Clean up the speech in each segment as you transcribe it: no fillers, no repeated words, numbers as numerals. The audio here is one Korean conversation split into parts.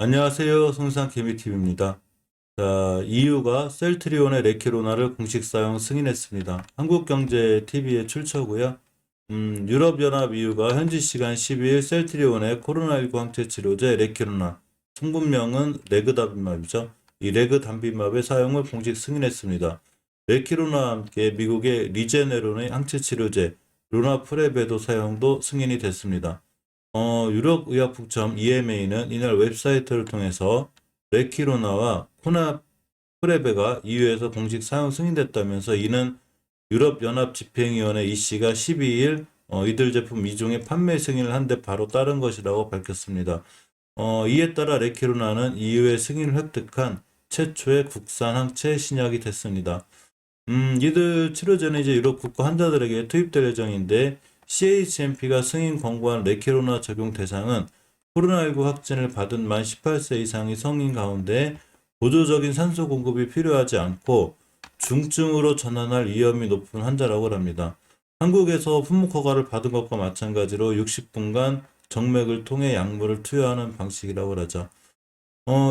안녕하세요. 성상개미TV입니다. 자, EU가 셀트리온의 레키로나를 공식 사용 승인했습니다. 한국경제TV에 출처고요. 유럽연합 EU가 현지 시간 12일 셀트리온의 코로나19 항체 치료제 레키로나, 성분명은 레그다빔밥이죠. 이 레그담빔밥의 사용을 공식 승인했습니다. 레키로나와 함께 미국의 리제네론의 항체 치료제 루나프레베도 사용도 승인이 됐습니다. 유럽의약품청 EMA는 이날 웹사이트를 통해서 레키로나와 코나프레베가 EU에서 공식 사용 승인됐다면서 이는 유럽연합집행위원회 EC가 12일 이들 제품 이중의 판매 승인을 한 데 바로 따른 것이라고 밝혔습니다. 이에 따라 레키로나는 EU의 승인을 획득한 최초의 국산 항체 신약이 됐습니다. 이들 치료제는 이제 유럽 국가 환자들에게 투입될 예정인데 CHMP가 승인 권고한 레케로나 적용 대상은 코로나19 확진을 받은 만 18세 이상의 성인 가운데 보조적인 산소 공급이 필요하지 않고 중증으로 전환할 위험이 높은 환자라고 합니다. 한국에서 품목 허가를 받은 것과 마찬가지로 60분간 정맥을 통해 약물을 투여하는 방식이라고 하죠.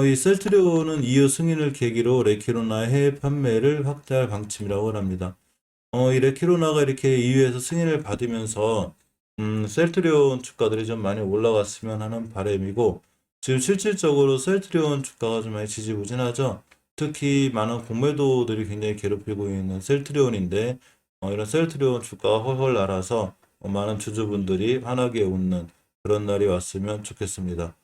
이 셀트리온은 이후 승인을 계기로 레키로나의 해외 판매를 확대할 방침이라고 합니다. 이 레키로나가 이렇게 EU에서 승인을 받으면서 셀트리온 주가들이 좀 많이 올라갔으면 하는 바람이고 지금 실질적으로 셀트리온 주가가 좀 많이 지지부진하죠. 특히 많은 공매도들이 굉장히 괴롭히고 있는 셀트리온인데 이런 셀트리온 주가가 훨훨 날아서 많은 주주분들이 환하게 웃는 그런 날이 왔으면 좋겠습니다.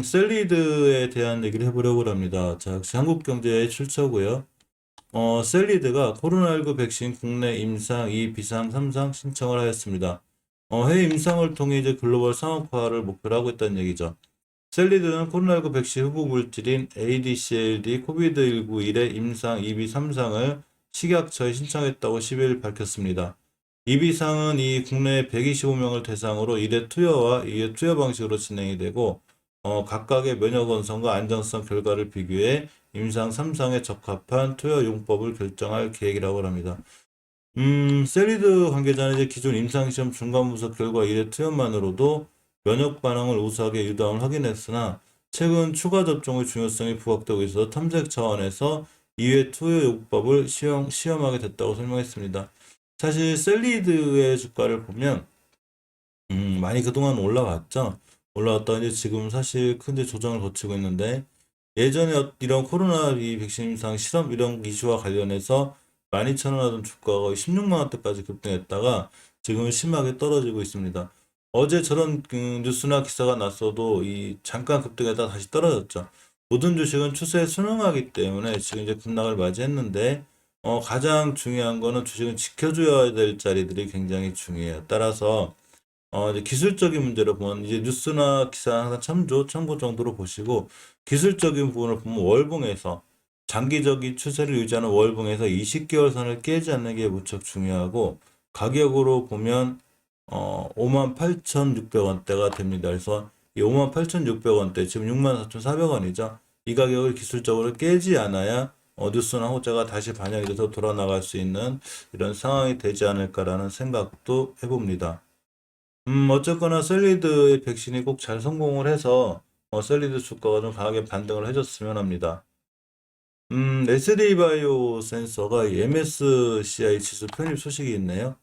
셀리드에 대한 얘기를 해보려고 합니다. 자, 역시 한국경제의 출처고요. 셀리드가 코로나19 백신 국내 임상 2 비상 3상 신청을 하였습니다. 해외 임상을 통해 이제 글로벌 상업화를 목표로 하고 있다는 얘기죠. 셀리드는 코로나19 백신 후보 물질인 ADCLD 코비드19 1의 임상 2비 3상을 식약처에 신청했다고 10일 밝혔습니다. 2비상은 이 국내 125명을 대상으로 1회 투여와 2회 투여 방식으로 진행이 되고 각각의 면역 원성과 안정성 결과를 비교해 임상 3상에 적합한 투여 용법을 결정할 계획이라고 합니다. 셀리드 관계자는 이제 기존 임상시험 중간분석 결과 1회 투여만으로도 면역 반응을 우수하게 유도함을 확인했으나 최근 추가 접종의 중요성이 부각되고 있어 탐색 차원에서 2회 투여 용법을 시험하게 됐다고 설명했습니다. 사실 셀리드의 주가를 보면 많이 그동안 올라왔죠. 올라왔다 이제 지금 사실 큰 조정을 거치고 있는데 예전에 이런 코로나 이 백신 임상 실험 이런 이슈와 관련해서 12,000원 하던 주가가 거의 16만 원대까지 급등했다가 지금은 심하게 떨어지고 있습니다. 어제 저런 뉴스나 기사가 났어도 이 잠깐 급등했다가 다시 떨어졌죠. 모든 주식은 추세에 순응하기 때문에 지금 이제 급락을 맞이했는데 가장 중요한 거는 주식은 지켜줘야 될 자리들이 굉장히 중요해요. 따라서 이제 기술적인 문제를 보면 이제 뉴스나 기사 항상 참고 정도로 보시고 기술적인 부분을 보면 월봉에서 장기적인 추세를 유지하는 월봉에서 20개월 선을 깨지 않는 게 무척 중요하고 가격으로 보면 58,600원대가 됩니다. 그래서 이 58,600원대 지금 64,400원이죠. 이 가격을 기술적으로 깨지 않아야 뉴스나 호재가 다시 반영이 돼서 돌아나갈 수 있는 이런 상황이 되지 않을까라는 생각도 해봅니다. 어쨌거나 셀리드의 백신이 꼭 잘 성공을 해서 셀리드 주가가 좀 강하게 반등을 해줬으면 합니다. SD바이오 센서가 이 MSCI 지수 편입 소식이 있네요.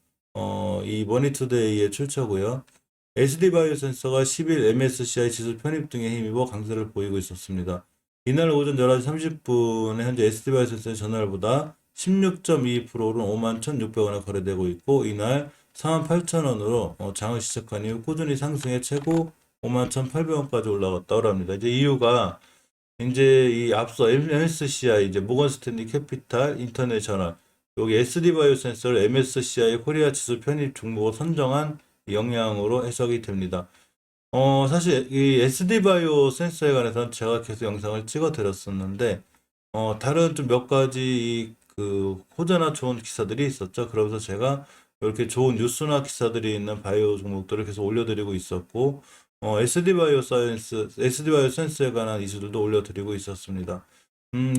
이 머니투데이의 출처고요. SD바이오 센서가 10일 MSCI 지수 편입 등에 힘입어 강세를 보이고 있었습니다. 이날 오전 11시 30분에 현재 SD바이오 센서의 전날보다 16.2%로 51,600원에 거래되고 있고 이날 48,000원으로 장을 시작한 이후 꾸준히 상승해 최고 51,800원까지 올라갔다고 합니다. 이제 이유가 이제 이 앞서 MSCI 이제 모건 스탠리 캐피탈 인터내셔널 여기 SD바이오 센서를 MSCI 코리아 지수 편입 종목으로 선정한 영향으로 해석이 됩니다. 사실 이 SD바이오 센서에 관해서는 제가 계속 영상을 찍어 드렸었는데 다른 좀 몇 가지 그 호재나 좋은 기사들이 있었죠. 그러면서 제가 이렇게 좋은 뉴스나 기사들이 있는 바이오 종목들을 계속 올려드리고 있었고 SD바이오 센스에 관한 이슈들도 올려드리고 있었습니다.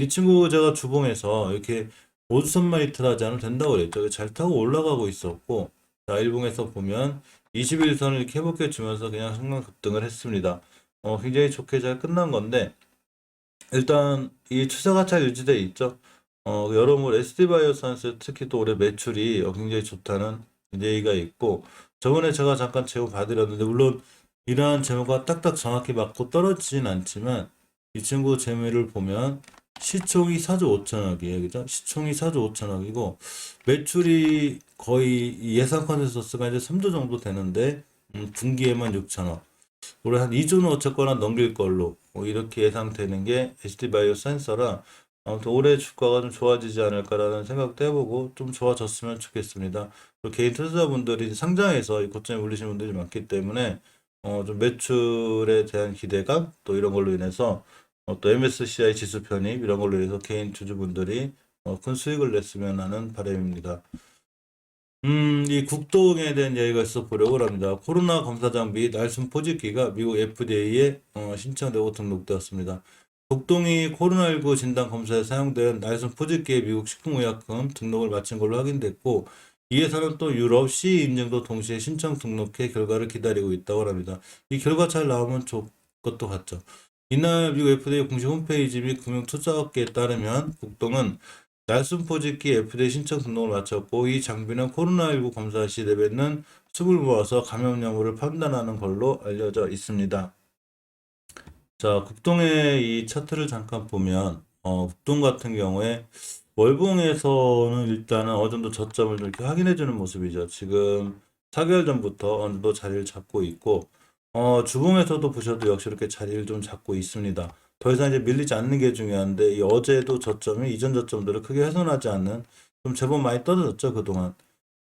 이 친구 제가 주봉에서 이렇게 보수선만 이틀하지 않으면 된다고 그랬죠. 잘 타고 올라가고 있었고 자, 일봉에서 보면 21선을 이렇게 회복해 주면서 그냥 순간 급등을 했습니다. 굉장히 좋게 잘 끝난 건데, 일단 이 추세가 잘 유지돼 있죠. 여러모로 SD바이오사이언스 특히 또 올해 매출이 굉장히 좋다는 얘기가 있고, 저번에 제가 잠깐 제보 봐드렸는데, 물론 이러한 재무가 딱딱 정확히 맞고 떨어지진 않지만, 이 친구 재무를 보면 시총이 4조 5천억이에요. 그죠? 시총이 4조 5천억이고, 매출이 거의 예상 컨센서스가 이제 3조 정도 되는데, 분기에만 6천억. 올해 한 2조는 어쨌거나 넘길 걸로 이렇게 예상되는 게 SD바이오 센서라, 아무튼 올해 주가가 좀 좋아지지 않을까라는 생각도 해보고 좀 좋아졌으면 좋겠습니다. 그리고 개인 투자자분들이 상장해서 이 고점에 올리신 분들이 많기 때문에 좀 매출에 대한 기대감 또 이런 걸로 인해서 또 MSCI 지수 편입 이런 걸로 인해서 개인 주주분들이 큰 수익을 냈으면 하는 바람입니다. 이 국동에 대한 얘기가 있어 보려고 합니다. 코로나 검사 장비 날숨 포집기가 미국 FDA에 신청되고 등록되었습니다. 국동이 코로나19 진단 검사에 사용된 날숨 포집기의 미국 식품의약품 등록을 마친 걸로 확인됐고, 이 회사는 또 유럽 CE 인증도 동시에 신청 등록해 결과를 기다리고 있다고 합니다. 이 결과 잘 나오면 좋을 것도 같죠. 이날 미국 FDA 공식 홈페이지 및 금융투자업계에 따르면 국동은 날숨 포집기 FDA 신청 등록을 마쳤고, 이 장비는 코로나19 검사 시 내뱉는 숨을 모아서 감염 여부를 판단하는 걸로 알려져 있습니다. 자, 국동의 이 차트를 잠깐 보면 국동 같은 경우에 월봉에서는 일단은 어느 정도 저점을 좀 이렇게 확인해 주는 모습이죠. 지금 4개월 전부터 어느 정도 자리를 잡고 있고, 주봉에서도 보셔도 역시 이렇게 자리를 좀 잡고 있습니다. 더 이상 이제 밀리지 않는 게 중요한데, 이 어제도 저점이 이전 저점들을 크게 훼손하지 않는 좀 제법 많이 떨어졌죠, 그동안.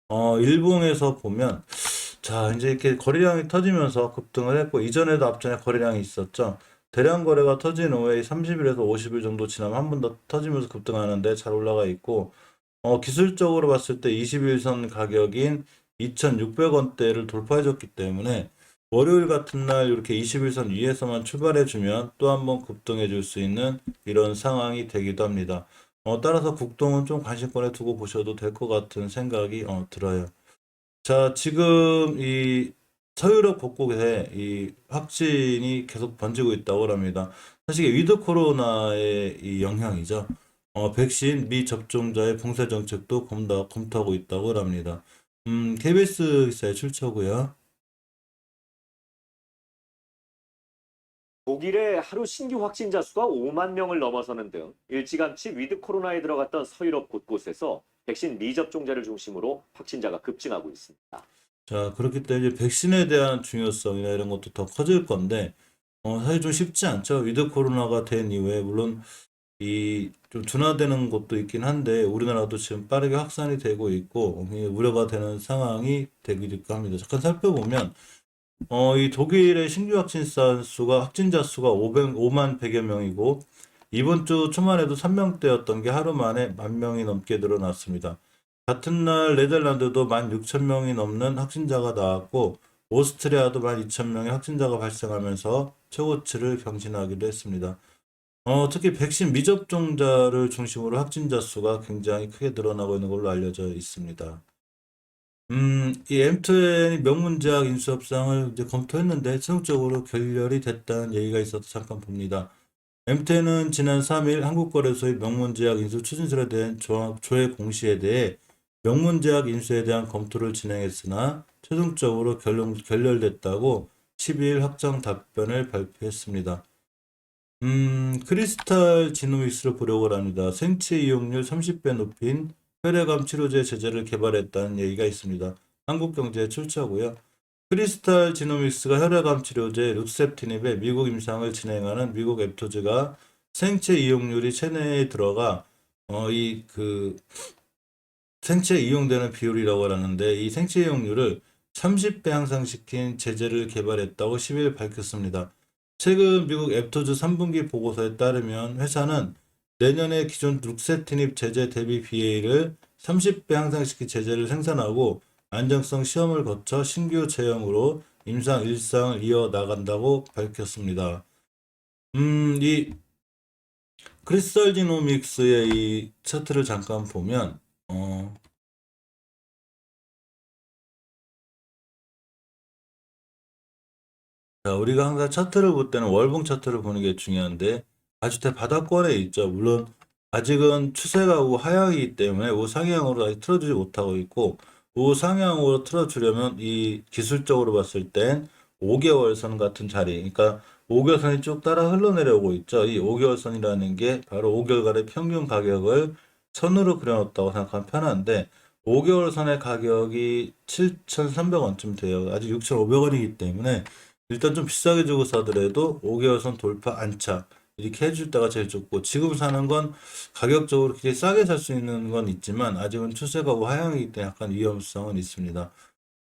일봉에서 보면, 자, 이제 이렇게 거래량이 터지면서 급등을 했고, 이전에도 앞전에 거래량이 있었죠. 대량 거래가 터진 후에 30일에서 50일 정도 지나면 한 번 더 터지면서 급등하는데 잘 올라가 있고, 기술적으로 봤을 때 21선 가격인 2,600원대를 돌파해줬기 때문에 월요일 같은 날 이렇게 21선 위에서만 출발해주면 또 한 번 급등해 줄 수 있는 이런 상황이 되기도 합니다. 따라서 국동은 좀 관심권에 두고 보셔도 될 것 같은 생각이 들어요. 자, 지금 이 서유럽 곳곳에 이 확진이 계속 번지고 있다고 합니다. 사실 이게 위드 코로나의 이 영향이죠. 백신 미접종자의 봉쇄 정책도 검토하고 있다고 합니다. KBS 기사에 출처고요. 독일의 하루 신규 확진자 수가 5만 명을 넘어서는 등 일찌감치 위드 코로나에 들어갔던 서유럽 곳곳에서 백신 미접종자를 중심으로 확진자가 급증하고 있습니다. 자, 그렇기 때문에 이제 백신에 대한 중요성이나 이런 것도 더 커질 건데, 사실 좀 쉽지 않죠. 위드 코로나가 된 이후에, 물론 이 좀 둔화되는 곳도 있긴 한데, 우리나라도 지금 빠르게 확산이 되고 있고, 굉장히 우려가 되는 상황이 되기도 합니다. 잠깐 살펴보면, 이 독일의 신규 확진자 수가, 확진자 수가 5만 100여 명이고, 이번 주 초만 해도 3명대였던 게 하루 만에 1만 명이 넘게 늘어났습니다. 같은 날 네덜란드도 16,000명이 넘는 확진자가 나왔고, 오스트리아도 12,000명의 확진자가 발생하면서 최고치를 경신하기도 했습니다. 특히 백신 미접종자를 중심으로 확진자 수가 굉장히 크게 늘어나고 있는 걸로 알려져 있습니다. 이 M2N이 명문제약 인수 협상을 이제 검토했는데 최종적으로 결렬이 됐다는 얘기가 있어서 잠깐 봅니다. M2N은 지난 3일 한국거래소의 명문제약 인수 추진설에 대한 조회 공시에 대해 명문제약 인수에 대한 검토를 진행했으나 최종적으로 결렬됐다고 12일 확정 답변을 발표했습니다. 크리스탈 지노믹스를 보려고 합니다. 생체 이용률 30배 높인 혈액암 치료제 제제를 개발했다는 얘기가 있습니다. 한국경제에 출처고요. 크리스탈 지노믹스가 혈액암 치료제 룩세프티닙의 미국 임상을 진행하는 미국 앱토즈가 생체 이용률이 체내에 들어가 이 생체에 이용되는 비율이라고 하는데, 이 생체 이용률을 30배 향상시킨 제제를 개발했다고 10일 밝혔습니다. 최근 미국 앱토즈 3분기 보고서에 따르면 회사는 내년에 기존 룩세티닙 제제 대비 BA를 30배 향상시킨 제제를 생산하고 안정성 시험을 거쳐 신규 제형으로 임상 일상을 이어나간다고 밝혔습니다. 이 크리스탈 지노믹스의 이 차트를 잠깐 보면 자, 우리가 항상 차트를 볼 때는 월봉 차트를 보는 게 중요한데 가주대 바닥권에 있죠. 물론 아직은 추세가 우하향이기 때문에 우상향으로 아직 틀어주지 못하고 있고 우상향으로 틀어주려면 이 기술적으로 봤을 땐 5개월선 같은 자리, 그러니까 5개월선이 쭉 따라 흘러내려오고 있죠. 이 5개월선이라는 게 바로 5개월간의 평균 가격을 선으로 그려놨다고 생각하면 편한데 5개월선의 가격이 7,300원쯤 돼요. 아직 6,500원이기 때문에 일단 좀 비싸게 주고 사더라도 5개월선 돌파 안착 이렇게 해줄 때가 제일 좋고 지금 사는 건 가격적으로 그렇게 싸게 살 수 있는 건 있지만 아직은 추세가 하향이기 때문에 약간 위험성은 있습니다.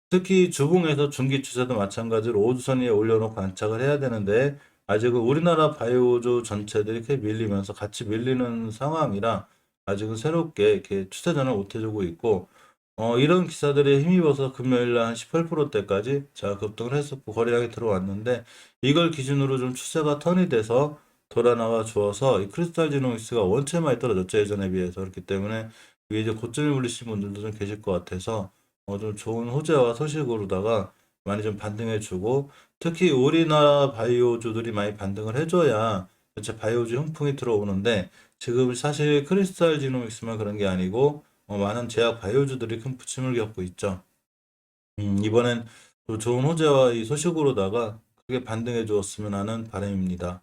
특히 주봉에서 중기 추세도 마찬가지로 5주선 위에 올려놓고 안착을 해야 되는데 아직은 우리나라 바이오주 전체들이 이렇게 밀리면서 같이 밀리는 상황이라 아직은 새롭게 이렇게 추세전을 못 해주고 있고 이런 기사들에 힘입어서 금요일 날 한 18%대까지 자 급등을 했었고 거래량이 들어왔는데 이걸 기준으로 좀 추세가 턴이 돼서 돌아 나와 주어서 이 크리스탈 지노믹스가 원체 많이 떨어졌죠 예전에 비해서. 그렇기 때문에 이게 이제 고점에 물리신 분들도 좀 계실 것 같아서 좀 좋은 호재와 소식으로다가 많이 좀 반등해 주고 특히 우리나라 바이오주들이 많이 반등을 해줘야 전체 바이오주 훈풍이 들어오는데 지금 사실 크리스탈 지노믹스만 그런 게 아니고 많은 제약 바이오주들이 큰 부침을 겪고 있죠. 이번엔 또 좋은 호재와 이 소식으로다가 크게 반등해 주었으면 하는 바람입니다.